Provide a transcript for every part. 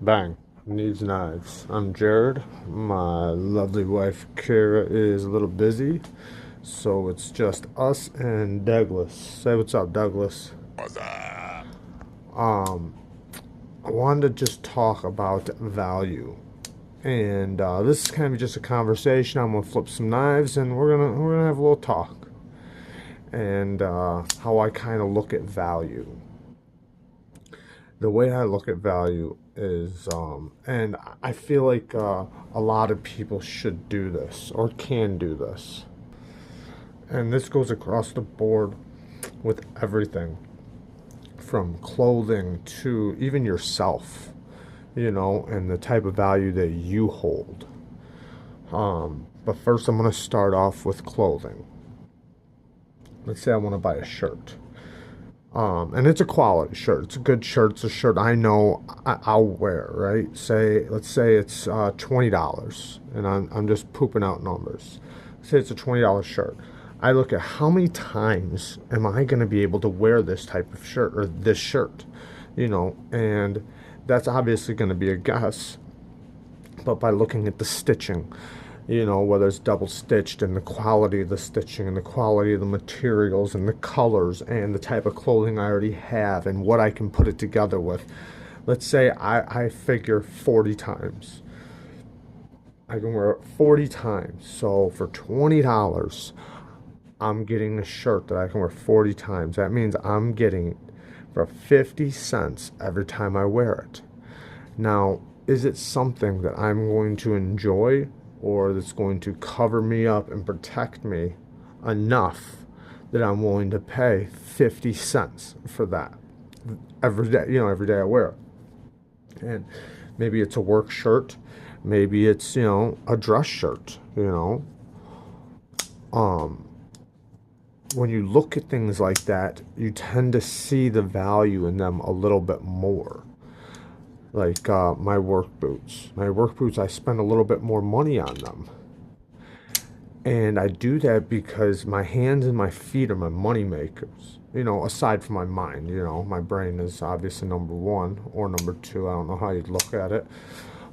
Bang. Needs knives. I'm Jared. My lovely wife Kara is a little busy, so it's just us and Douglas. Say what's up, Douglas. What's up? I wanted to just talk about value, and this is kind of just a conversation. I'm gonna flip some knives, and we're gonna have a little talk, and how I kind of look at value. The way I look at value is, and I feel like a lot of people should do this or can do this. And this goes across the board with everything from clothing to even yourself, and the type of value that you hold. But first, I'm going to start off with clothing. Let's say I want to buy a shirt. And it's a quality shirt. It's a good shirt. It's a shirt I know I'll wear, right? Let's say it's $20, and I'm just pooping out numbers. Say it's a $20 shirt. I look at how many times am I going to be able to wear this type of shirt or this shirt, and that's obviously going to be a guess. But by looking at the stitching, whether it's double stitched and the quality of the stitching and the quality of the materials and the colors and the type of clothing I already have and what I can put it together with. Let's say I figure 40 times. I can wear it 40 times. So for $20, I'm getting a shirt that I can wear 40 times. That means I'm getting it for 50 cents every time I wear it. Now, is it something that I'm going to enjoy or that's going to cover me up and protect me enough that I'm willing to pay 50 cents for that every day I wear it? And maybe it's a work shirt, maybe it's, a dress shirt, when you look at things like that, you tend to see the value in them a little bit more. Like my work boots. My work boots, I spend a little bit more money on them. And I do that because my hands and my feet are my money makers. Aside from my mind, my brain is obviously number one or number two. I don't know how you'd look at it.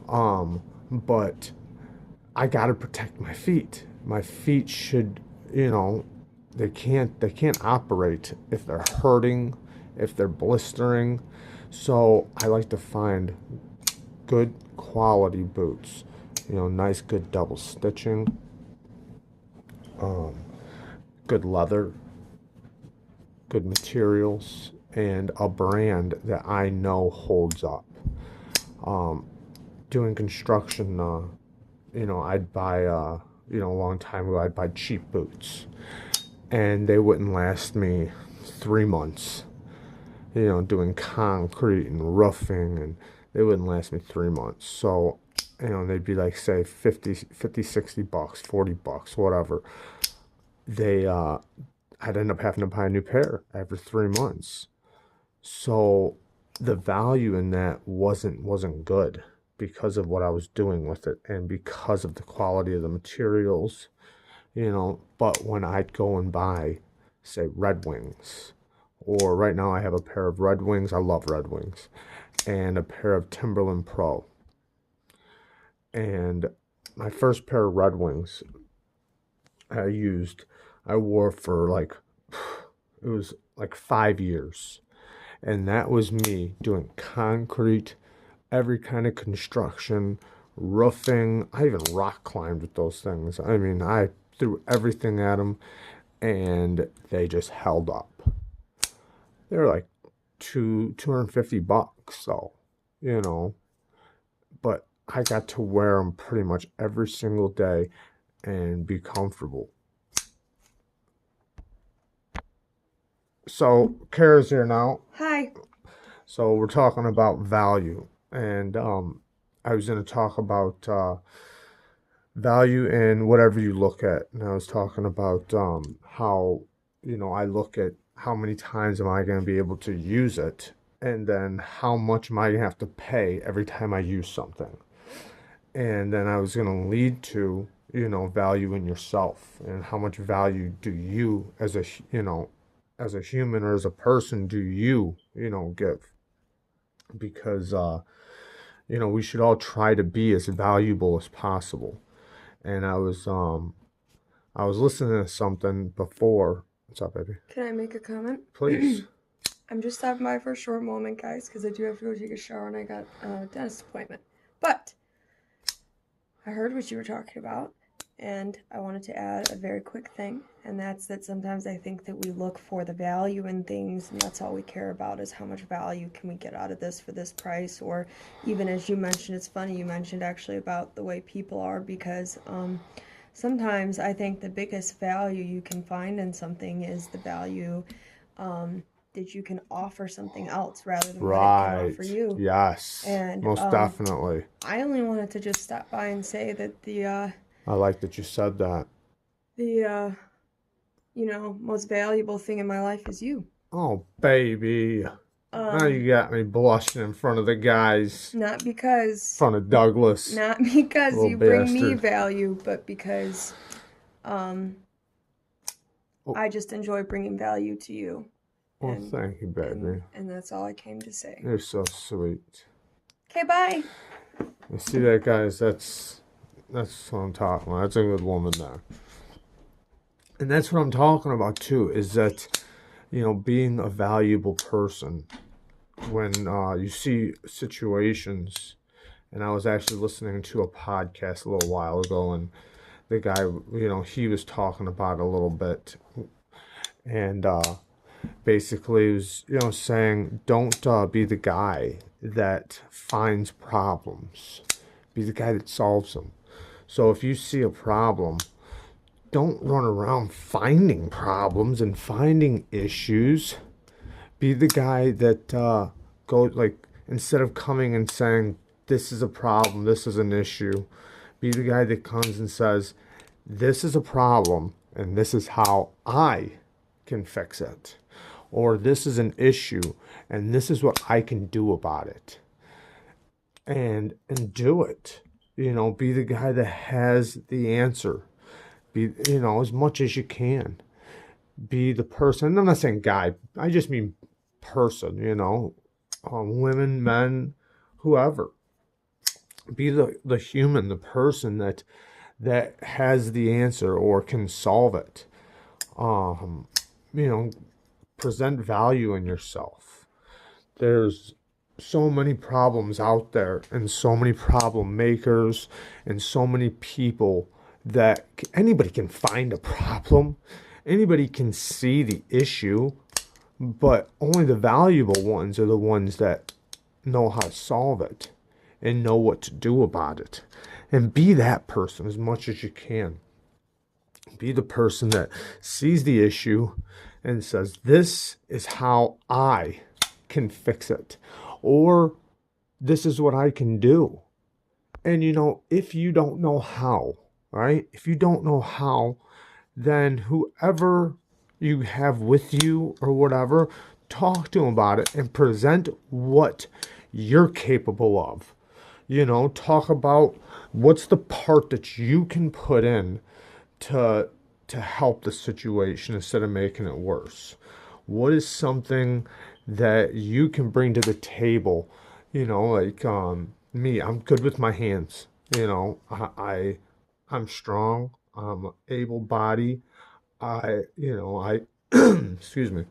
But I gotta protect my feet. My feet should, they can't operate if they're hurting, if they're blistering. So I like to find good quality boots, nice good double stitching, good leather, good materials, and a brand that I know holds up. Doing construction, I'd buy, a long time ago, I'd buy cheap boots, and they wouldn't last me 3 months. Doing concrete and roofing, and they wouldn't last me 3 months. So, they'd be like, say, 50, 60 bucks, 40 bucks, whatever. I'd end up having to buy a new pair every 3 months. So the value in that wasn't good because of what I was doing with it and because of the quality of the materials, But when I'd go and buy, say, Red Wings, or right now I have a pair of Red Wings, I love Red Wings, and a pair of Timberland Pro. And my first pair of Red Wings I used, I wore for like, it was like 5 years. And that was me doing concrete, every kind of construction, roofing. I even rock climbed with those things. I mean, I threw everything at them and they just held up. They were like 250 bucks, so, you know, but I got to wear them pretty much every single day and be comfortable. So, Kara's here now. Hi. So, we're talking about value. And I was going to talk about value in whatever you look at. And I was talking about how, I look at how many times am I going to be able to use it, and then how much am I going to have to pay every time I use something. And then I was going to lead to, value in yourself, and how much value do you as a human or as a person do you, give? Because, we should all try to be as valuable as possible. And I was listening to something before. What's up, baby? Can I make a comment? Please. I'm just stopping by for a short moment, guys, because I do have to go take a shower and I got a dentist appointment. But I heard what you were talking about, and I wanted to add a very quick thing, and that's that sometimes I think that we look for the value in things, and that's all we care about is how much value can we get out of this for this price, or even as you mentioned, it's funny you mentioned actually about the way people are, because sometimes I think the biggest value you can find in something is the value that you can offer something else rather than what it can offer you. Yes. And most definitely. I only wanted to just stop by and say that I like that you said that. The most valuable thing in my life is you. Oh, baby. Now you got me blushing in front of the guys. Not because... In front of Douglas. Not because you bring me value, but because I just enjoy bringing value to you. Well, thank you, baby. And that's all I came to say. You're so sweet. Okay, bye. You see that, guys? That's what I'm talking about. That's a good woman there. And that's what I'm talking about, too, is that, being a valuable person. When you see situations, and I was actually listening to a podcast a little while ago, and the guy, he was talking about it a little bit. And basically was, saying, don't be the guy that finds problems. Be the guy that solves them. So if you see a problem, don't run around finding problems and finding issues. Be the guy that instead of coming and saying, this is a problem, this is an issue, be the guy that comes and says, this is a problem, and this is how I can fix it. Or this is an issue, and this is what I can do about it. And do it. Be the guy that has the answer. Be, as much as you can. Be the person. I'm not saying guy. I just mean person, women, men, whoever. Be the human, the person that has the answer or can solve it. Present value in yourself. There's so many problems out there, and so many problem makers, and so many people that anybody can find a problem. Anybody can see the issue, but only the valuable ones are the ones that know how to solve it and know what to do about it. And be that person as much as you can. Be the person that sees the issue and says, this is how I can fix it. Or this is what I can do. And if you don't know how, right? If you don't know how, then whoever you have with you or whatever, talk to them about it and present what you're capable of. Talk about what's the part that you can put in to help the situation instead of making it worse. What is something that you can bring to the table? Me, I'm good with my hands. I'm strong. I'm able-bodied. I excuse me.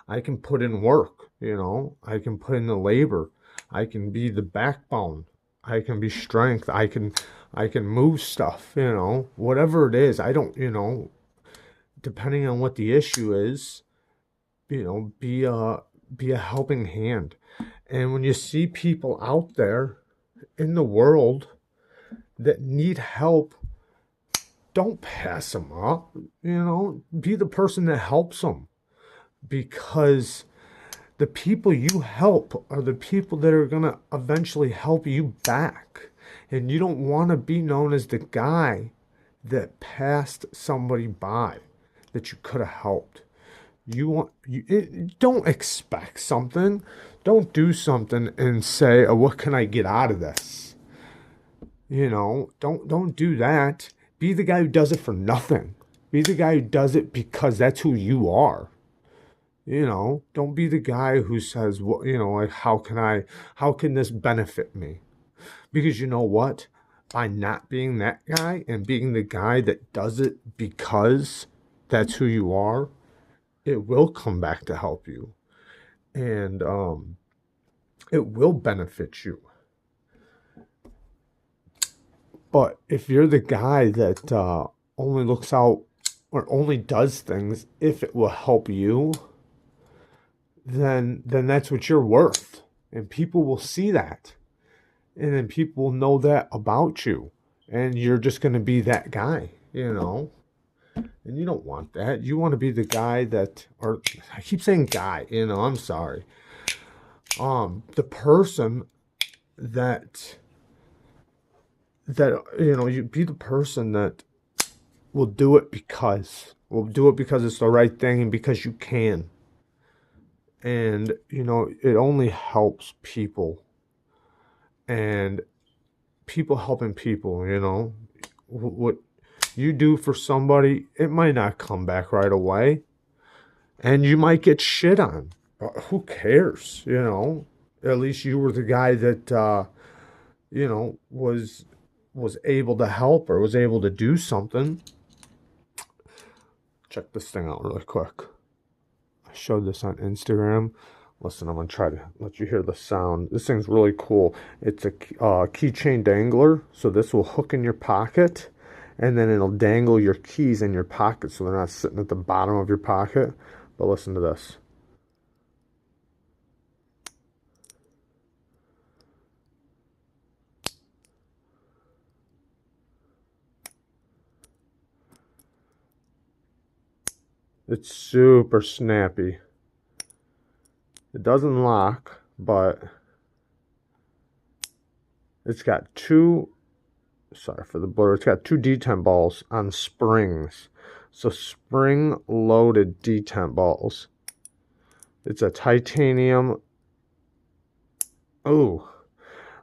I can put in work. I can put in the labor. I can be the backbone. I can be strength. I can move stuff, whatever it is. I don't, depending on what the issue is, be a helping hand. And when you see people out there in the world that need help, don't pass them up, be the person that helps them, because the people you help are the people that are going to eventually help you back. And you don't want to be known as the guy that passed somebody by that you could have helped. Don't expect something. Don't do something and say, oh, what can I get out of this? Don't do that. Be the guy who does it for nothing. Be the guy who does it because that's who you are. You know, don't be the guy who says, well, you know, like, how can this benefit me? Because you know what? By not being that guy and being the guy that does it because that's who you are, it will come back to help you. And it will benefit you. But if you're the guy that only looks out or only does things if it will help you, then that's what you're worth. And people will see that. And then people will know that about you. And you're just going to be that guy, you know? And you don't want that. You want to be the guy that, or I keep saying guy, you know, I'm sorry. The person that, you know, you be the person that will do it because it's the right thing and because you can. And, you know, it only helps people. And people helping people, you know. What you do for somebody, it might not come back right away. And you might get shit on. But who cares, you know? At least you were the guy that, you know, was able to help or was able to do something. Check this thing out really quick. I showed this on Instagram. Listen, I'm going to try to let you hear the sound. This thing's really cool. It's a keychain dangler. So this will hook in your pocket. And then it'll dangle your keys in your pocket so they're not sitting at the bottom of your pocket. But listen to this. It's super snappy. It doesn't lock, but it's got two, sorry for the blur, it's got two detent balls on springs. So spring-loaded detent balls. It's a titanium. Oh,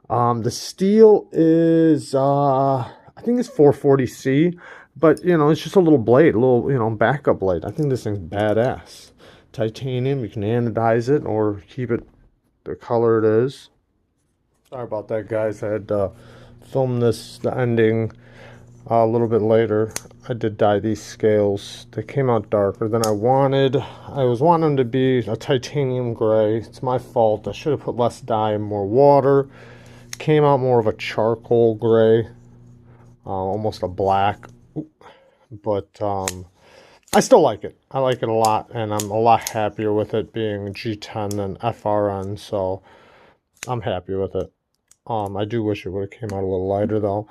the steel is, I think it's 440C, but, you know, it's just a little blade, a little, you know, backup blade. I think this thing's badass. Titanium, you can anodize it or keep it the color it is. Sorry about that, guys. I had filmed the ending a little bit later. I did dye these scales. They came out darker than I wanted. I was wanting them to be a titanium gray. It's my fault. I should have put less dye and more water. Came out more of a charcoal gray, almost a black. But I still like it. I like it a lot, and I'm a lot happier with it being G10 than FRN, so I'm happy with it. I do wish it would have came out a little lighter, though.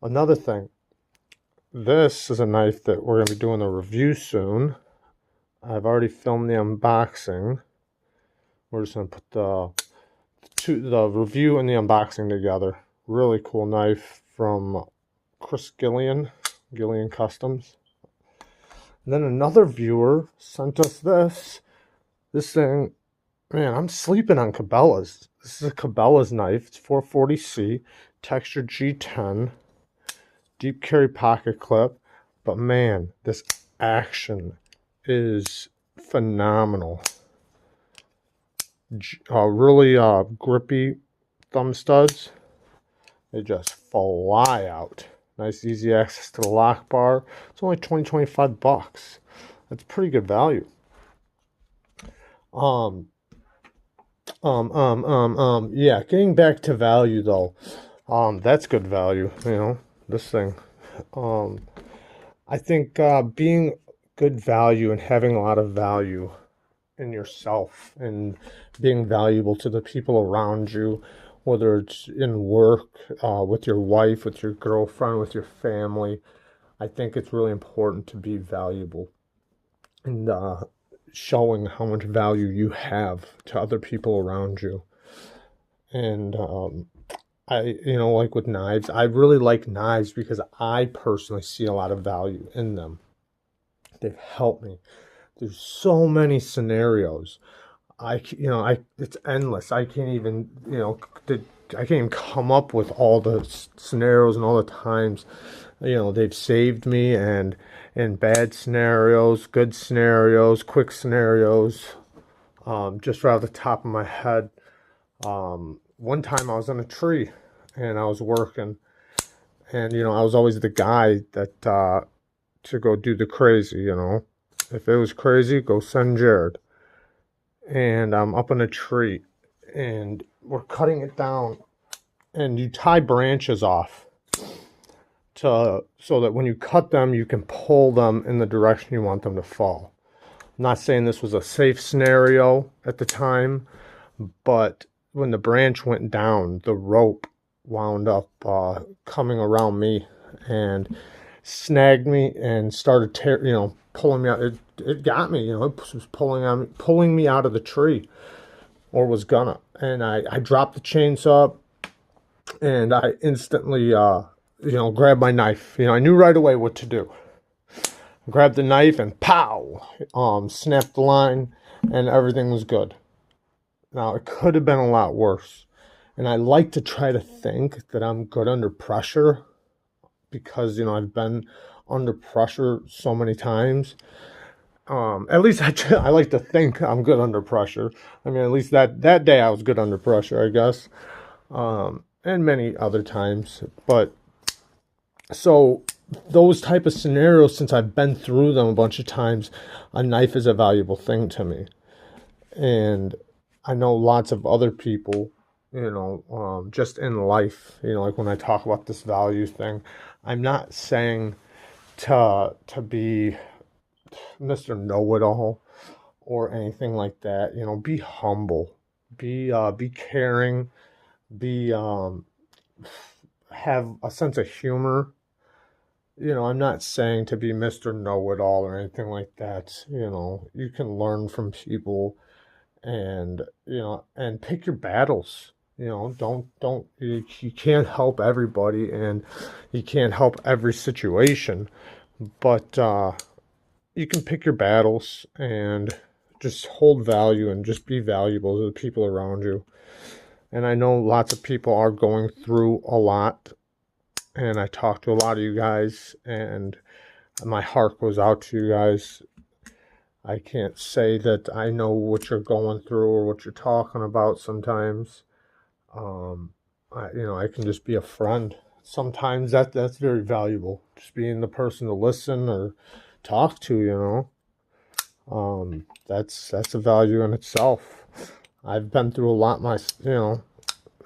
Another thing, this is a knife that we're going to be doing a review soon. I've already filmed the unboxing. We're just going to put the review and the unboxing together. Really cool knife from Chris Gillian Customs. And then another viewer sent us this. This thing, man, I'm sleeping on Cabela's. This is a Cabela's knife. It's 440C, textured G10, deep carry pocket clip. But man, this action is phenomenal. Really grippy thumb studs. They just fly out. Nice, easy access to the lock bar. It's only 25 bucks. That's pretty good value. Yeah, getting back to value though. That's good value, you know, this thing. I think being good value and having a lot of value in yourself and being valuable to the people around you, whether it's in work, with your wife, with your girlfriend, with your family. I think it's really important to be valuable and showing how much value you have to other people around you. And you know, like with knives, I really like knives because I personally see a lot of value in them. They've helped me. There's so many scenarios. It's endless. I can't even, you know, I can't even come up with all the scenarios and all the times, you know, they've saved me, and in bad scenarios, good scenarios, quick scenarios. Just right off the top of my head, one time I was on a tree and I was working, and I was always the guy that to go do the crazy. If it was crazy, go send Jared. And I'm up in a tree, and we're cutting it down, and you tie branches off so that when you cut them, you can pull them in the direction you want them to fall. I'm not saying this was a safe scenario at the time, but when the branch went down, the rope wound up coming around me and snagged me and started pulling me out. It got me, it was pulling me out of the tree, or was gonna. And I dropped the chainsaw, and I instantly grabbed my knife. I knew right away what to do. Grabbed the knife and pow, snapped the line, and everything was good. Now, it could have been a lot worse. And I like to try to think that I'm good under pressure because, I've been under pressure so many times. At least I like to think I'm good under pressure. I mean, at least that day I was good under pressure, I guess. And many other times. But so those type of scenarios, since I've been through them a bunch of times, a knife is a valuable thing to me. And I know lots of other people, just in life, like when I talk about this value thing, I'm not saying to be Mr. Know-it-all or anything like that. Be humble, be caring, be have a sense of humor. I'm not saying to be Mr. Know-it-all or anything like that. You can learn from people, and and pick your battles. You can't help everybody, and you can't help every situation, but you can pick your battles and just hold value and just be valuable to the people around you. And I know lots of people are going through a lot, and I talked to a lot of you guys, and my heart goes out to you guys. I can't say that I know what you're going through or what you're talking about sometimes. I can just be a friend. Sometimes that's very valuable. Just being the person to listen or talk to, that's a value in itself. I've been through a lot in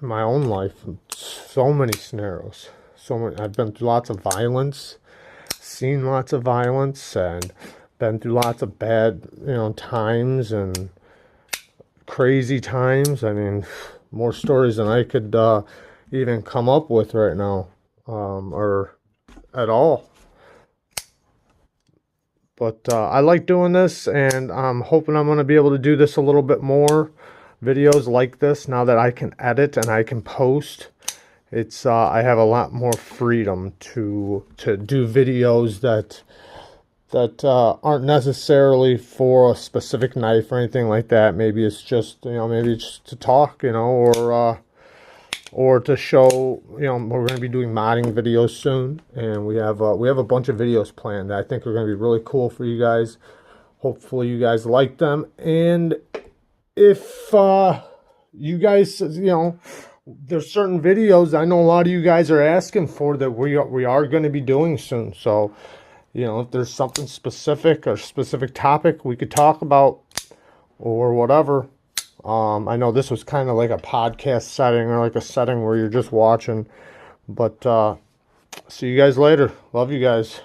my own life, so many scenarios. I've been through lots of violence, seen lots of violence, and been through lots of bad, times and crazy times. I mean, more stories than I could even come up with right now, or at all. But I like doing this, and I'm hoping I'm going to be able to do this a little bit more. Videos like this, now that I can edit and I can post. It's I have a lot more freedom to do videos that aren't necessarily for a specific knife or anything like that. Maybe it's just maybe just to talk, or to show. We're going to be doing modding videos soon, and we have a bunch of videos planned that I think are going to be really cool for you guys. Hopefully you guys like them, and if you guys there's certain videos I know a lot of you guys are asking for that we are going to be doing soon. So if there's something specific or specific topic we could talk about or whatever. I know this was kind of like a podcast setting, or like a setting where you're just watching, but see you guys later. Love you guys.